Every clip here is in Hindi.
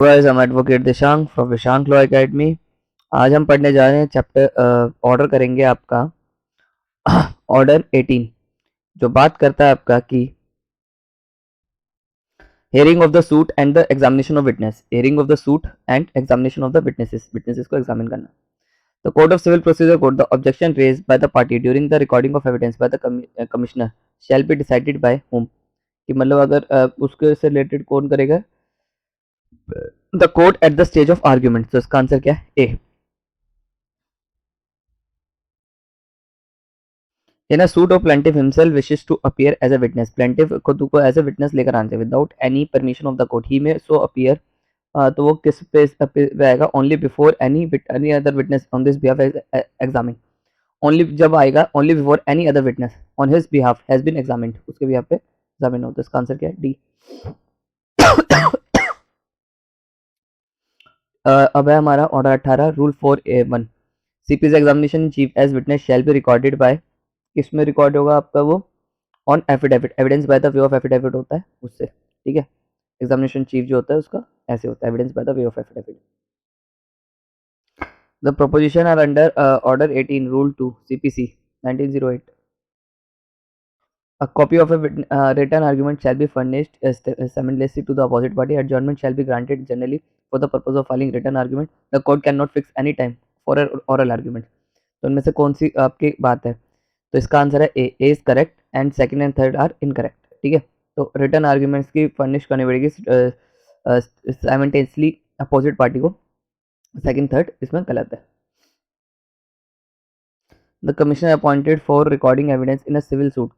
Guys, I'm advocate Dishank from Dishank law academy. आज हम पढ़ने जा रहे हैं चैप्टर ऑर्डर करेंगे आपका ऑर्डर 18 जो बात करता है आपका कि hearing of the suit and the examination of witness. Hearing of the suit and examination of the witnesses को एग्जामिन करना। The code of civil procedure code, the objection raised by the party during the recording of evidence by the commissioner shall be decided by whom. कि मतलब अगर उसके से रिलेटेड कौन करेगा, the court at the stage of argument. तो इसका आंसर क्या है? ए। In a suit of plaintiff himself wishes to appear as a witness, plaintiff खुद को as a witness लेकर आना चाहिए without any permission of the court, he may so appear। तो वो किस पे आएगा? only before any other witness on this behalf is examined। only जब आएगा only before any other witness on his behalf has been examined, उसके behalf पे examine हो। तो इसका आंसर क्या है? डी। अब है हमारा order 18 rule 4A1। CPC examination chief as witness shall be recorded by. किसमें रिकॉर्ड होगा आपका वो? On affidavit, evidence by the way of affidavit होता है उससे, ठीक है। एग्जामिनेशन चीफ जो होता है उसका ऐसे होता है, evidence by the way of affidavit. The proposition are under order 18 rule 2 CPC 1908। A copy of a written argument shall be furnished simultaneously to the opposite party. Adjournment shall be granted generally for the purpose of filing written argument. The court cannot fix any time for an oral argument। तो इनमें से कौन सी आपकी बात है? तो इसका आंसर है A. A is correct and second and third are incorrect, ठीक है। तो रिटर्न आर्ग्यूमेंट्स की फर्निश करनी पड़ेगी साइमल्टेनियसली अपोजिट पार्टी को, सेकंड थर्ड इसमें गलत है। The commissioner appointed for recording evidence in a civil suit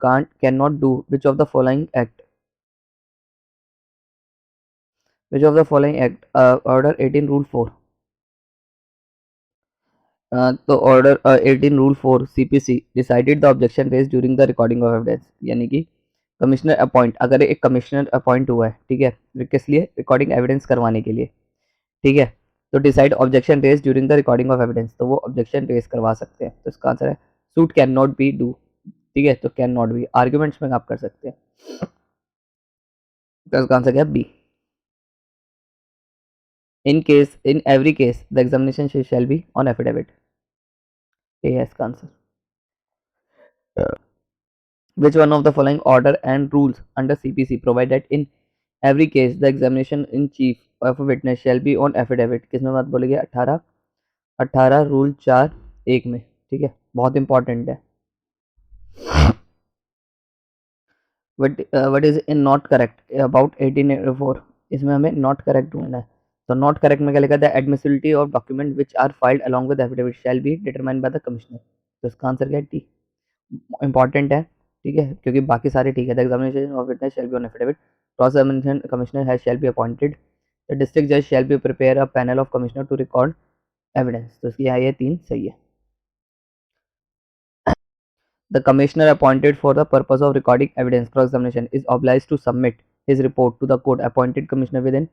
cannot do which of the following act? Which of the following act? Order 18 Rule 4। तो order 18 rule 4 CPC decided the objection raise during the recording of evidence. यानी कि कमिश्नर अपॉइंट, अगर एक कमिश्नर अपॉइंट हुआ है, ठीक है, किस लिए? रिकॉर्डिंग एविडेंस करवाने के लिए, ठीक है। तो decide objection raise during the recording of evidence, तो वो ऑब्जेक्शन रेज करवा सकते हैं। तो इसका आंसर है suit can not be do, ठीक है। तो कैन नॉट बी आर्ग्यूमेंट्स में आप कर सकते हैं। तो इसका आंसर क्या? B. in every case the examination shall be on affidavit। A है इसका answer. Which one of the following order and rules under CPC provide that in every case the examination in chief of a witness shall be on affidavit? किसमें बात बोलेगी? 18 रूल 4(1) में, ठीक है, बहुत इंपॉर्टेंट है। What is in not correct about 1884? इसमें हमें नॉट करेक्ट ढूंढना है। तो नॉट करेक्ट में क्या लिखा था? Admissibility of document which are filed along with affidavit shall be determined by the commissioner. तो इसका आंसर क्या है? टी। इंपॉर्टेंट है, ठीक है, क्योंकि बाकी सारे ठीक है। The examination of witness shall be on affidavit, cross examination commissioner has shall be appointed, the district जज shall be prepare a panel of commissioner to record evidence. तो इसकी यहाँ ये 3 सही है। The commissioner appointed for the purpose of recording evidence cross examination is obliged to submit his report to the court appointed commissioner within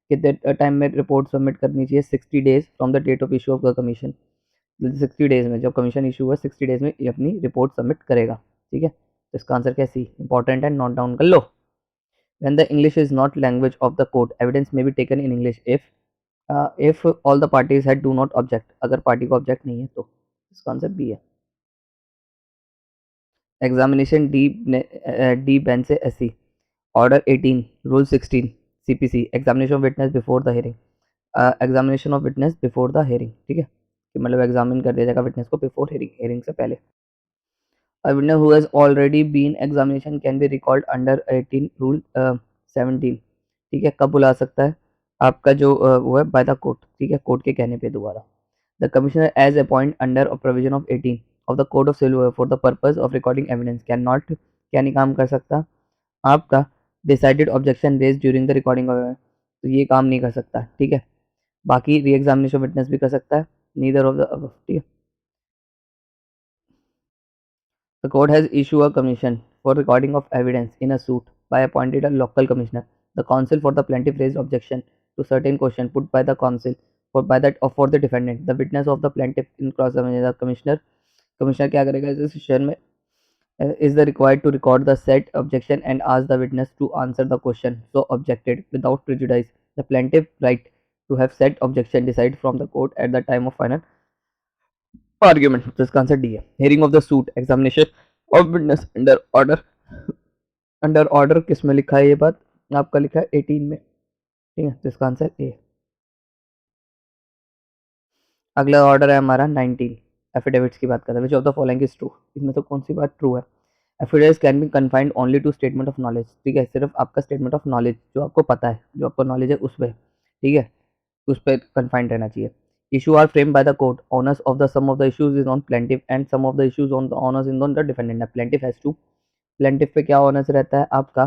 कितने टाइम में रिपोर्ट सबमिट करनी चाहिए? 60 days from the date of issue of the commission. 60 days में, जब कमीशन इशू हुआ 60 days में ये अपनी रिपोर्ट सबमिट करेगा, ठीक है। तो इसका आंसर क्या? सी। इंपॉर्टेंट है, नोट डाउन कर लो। When the English is not language of the court, evidence may be taken in English if all the parties had do not object। अगर पार्टी को ऑब्जेक्ट नहीं है तो इसका आंसर बी है। एग्जामिनेशन डी बेंच से S C order 18 rule 16 CPC examination of witness before the hearing. Examination of witness before the hearing, ठीक है, कि मतलब एग्जामिन कर दिया जाएगा विटनेस को बिफोर हियरिंग, हियरिंग से पहले। A witness who has already been examination can be recalled under 18 rule 17। ठीक है, कब बुला सकता है? आपका जो वो है बाय द कोर्ट, ठीक है, कोर्ट के कहने पे दोबारा। The commissioner as appoint under provision of 18 of the code of civil for the purpose of recording evidence can not, क्या नहीं काम कर सकता? आपका decided objection raise during the recording of, तो ये काम नहीं कर सकता, ठीक है। बाकी री एग्जामिनेशन विटनेस भी कर सकता है, नीदर ऑफ द, ठीक है। The court has issued a commission for recording of evidence in a suit by appointed a local commissioner. The counsel for the plaintiff raised objection to certain question put by the counsel for the defendant. The witness of the plaintiff in cross examination, the commissioner क्या करेगा इस सेशन में? Is the required to record the said objection and ask the witness to answer the question so objected without prejudice the plaintiff right to have set objection decided from the court at the time of final argument. तो इसका आंसर डी है. Hearing of the suit, examination of witness under order किस में लिखा है ये बात? आपका लिखा है 18 में. ठीक है, तो इसका आंसर ए. अगला ऑर्डर है हमारा 19. एफिडेविट्स की बात करते हैं. Which of the following is true? इसमें तो कौन सी बात ट्रू है? Affidavits can be confined only to statement of knowledge. ठीक है, सिर्फ आपका स्टेटमेंट ऑफ नॉलेज जो आपको पता है, जो आपको नॉलेज है उस पर, ठीक है, उस पर कन्फाइंड रहना चाहिए. Issue are frame by the court. Onus of the some of the issues is on plaintiff and some of the issues on the onus in on the defendant. Plaintiff has to, plaintiff पे क्या ऑनर्स रहता है आपका?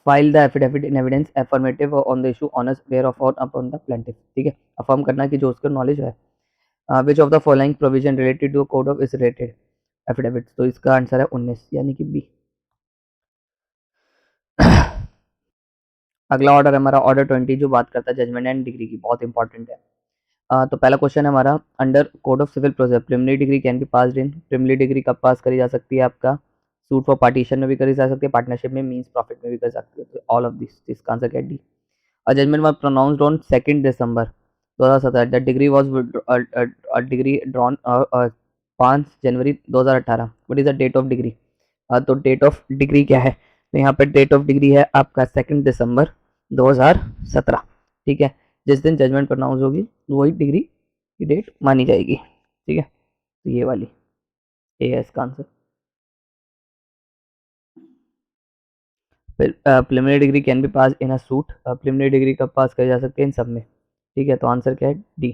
File the affidavit in evidence affirmative on the issue onus where of और अपॉन द प्लेंटिफ. ठीक है, अफर्म करना कि जो उसका नॉलेज है. Which of the following provision related to code of is related affidavit. तो इसका आंसर है 19 यानी कि बी. अगला ऑर्डर हमारा ऑर्डर 20 जो बात करता है जजमेंट एंड डिग्री की. बहुत इंपॉर्टेंट है. तो पहला क्वेश्चन है हमारा under code of civil process preliminary decree can be passed in. Preliminary decree कब पास करी जा सकती है? आपका सूट फॉर पार्टीशन में भी करी जा सकती है, पार्टनरशिप में, मींस प्रॉफिट में भी कर सकती है. तो ऑल ऑफ दिस, इसका आंसर क्या है? D. A judgment was pronounced on 2 December 2017. The decree was decree drawn 5 January 2018. What is the date of decree? तो डेट ऑफ डिग्री क्या है? तो यहाँ पर डेट ऑफ डिग्री है आपका 2 दिसंबर 2017. ठीक है, जिस दिन जजमेंट प्रोनाउंस होगी वही डिग्री की डेट मानी जाएगी. ठीक है, तो ये वाली ए है इसका answer. Preliminary decree can B pass in a suit. Preliminary decree कब पास करी जा सकती है? इन सब में. ठीक है, तो आंसर क्या है? डी.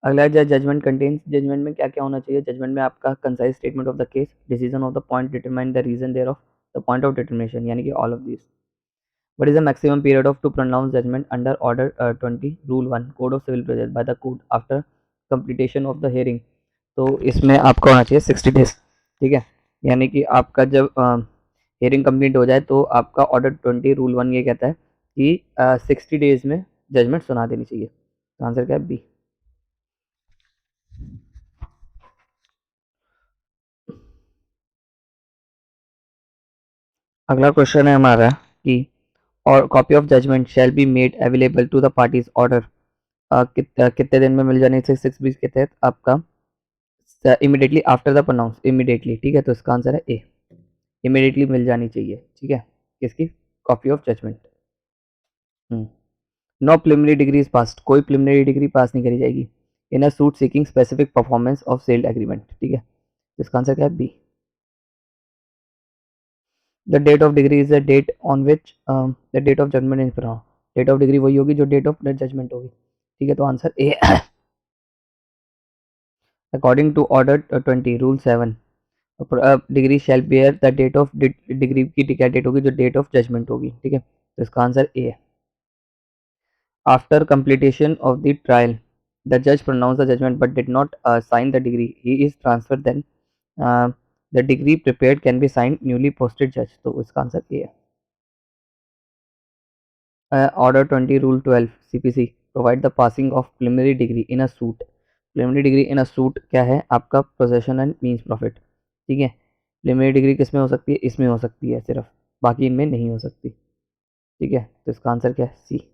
अगला है जजमेंट कंटेन्स. जजमेंट में क्या क्या होना चाहिए? जजमेंट में आपका concise statement of the case, decision of the point, determine the reason there of the point of determination, यानी कि all of this. What is the maximum period of to pronounce judgment under order 20 rule 1 code of civil process by the court after completion of the hearing. तो इसमें आपका होना चाहिए 60 डेज. ठीक है, यानी कि आपका जब हियरिंग कंप्लीट हो जाए तो आपका ऑर्डर 20 रूल 1 ये कहता है कि 60 डेज में जजमेंट सुना देनी चाहिए. तो आंसर क्या है? बी. अगला क्वेश्चन है हमारा कि और copy of judgment shall be made available to the parties order. कितने दिन में मिल जाने से 6 के तहत आपका immediately after the pronounce. Immediately. ठीक है, तो इसका आंसर है ए. इमीडिएटली मिल जानी चाहिए. ठीक है, किसकी? Copy of judgment. No preliminary degree is pass. कोई प्रिलिमिनरी डिग्री पास नहीं करी जाएगी in a suit seeking specific performance of sale agreement. ठीक है, इसका आंसर क्या है? B. The date of degree is the date on which the date of judgment is pronounce. Date of degree वही होगी जो डेट ऑफ जजमेंट होगी. ठीक है, तो answer A. According to order 20 rule 7 decree shall bear the date of decree की क्या डेट होगी? जो डेट ऑफ जजमेंट होगी. ठीक है, तो इसका आंसर ए है. After completion of the trial the जज pronounce the judgement but did not sign the degree. He is transfer then the degree prepared can be sign newly posted जज. तो इसका आंसर ए है. Order 20 rule 12 CPC provide the passing of preliminary degree in a suit. Preliminary degree in a suit क्या है? आपका पोजेशन एंड मींस प्रॉफिट. ठीक है, प्रिलिमिनरी डिग्री किस में हो सकती है? इसमें हो सकती है सिर्फ, बाकी इनमें नहीं हो सकती. ठीक है, तो इसका आंसर क्या है? सी.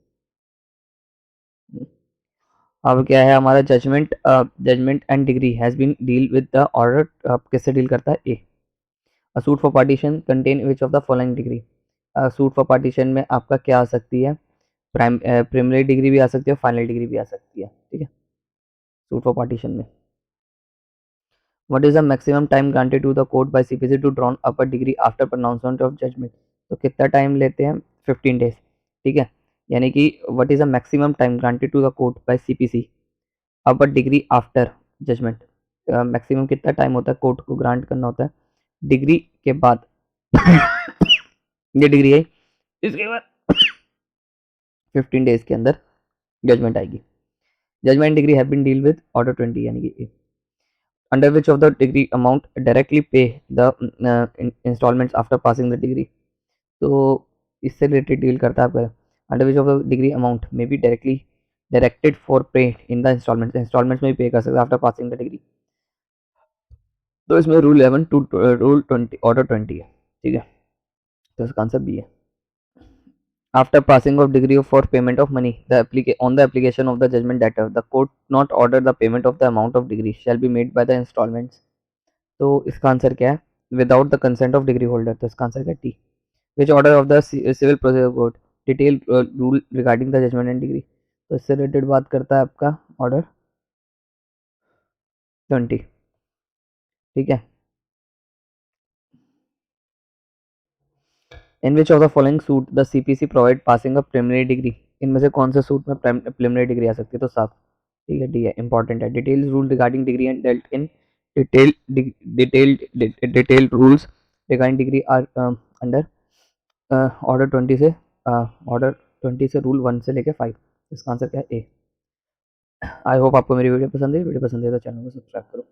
अब क्या है हमारा judgment. Judgment and degree has been deal with the order. किससे डील करता है? A. A suit for partition contain which of the following degree. Suit for partition में आपका क्या आ सकती है? प्रिलिमिनरी डिग्री भी आ सकती है, फाइनल डिग्री भी आ सकती है. ठीक है, सूट फॉर पार्टीशन में. What is the maximum time granted to the court by CPC to drawn up a degree after pronouncement of judgment. तो कितना टाइम लेते हैं? 15 डेज. ठीक है, यानी कि what is the maximum time granted to the court by CPC अब a degree after judgment. Maximum कितना टाइम होता है कोर्ट को ग्रांट करना होता है डिग्री के बाद? ये डिग्री है, इसके बाद 15 डेज के अंदर जजमेंट आएगी. Judgment degree have been deal with order 20 यानी कि under which of the degree amount directly pay the installments after passing the degree. तो इससे रिलेटेड डील करता है आपका. Under which of the degree amount may be directly directed for pay in the installments. Installments में भी पे कर सकते आफ्टर पासिंग द डिग्री. तो इसमें रूल 11 टू रूल 20 ऑर्डर 20 है. ठीक है, तो इसका आंसर बी है। After passing of degree for payment of money, on the application of the judgment debtor, the court not order the payment of the amount of degree shall be made by the installments. तो इसका आंसर क्या है? Without the consent of degree holder. तो इसका आंसर क्या है? T. Which order of the civil procedure code detail rule regarding the judgment and degree? तो इससे रिलेटेड बात करता है आपका ऑर्डर 20। ठीक है। In which of the following suit the CPC provide passing a preliminary degree? इनमें से कौन से सूट में प्रिलिमिनरी डिग्री आ सकती है? तो साफ, ठीक है, डी है, इंपॉर्टेंट है। Details rule regarding decree and dealt in detail detailed rules regarding decree are under order 20 से ऑर्डर 20 से रूल 1 से लेके 5। इसका आंसर क्या है? ए। आई होप आपको मेरी वीडियो पसंद है। वीडियो पसंद है तो चैनल को सब्सक्राइब करो।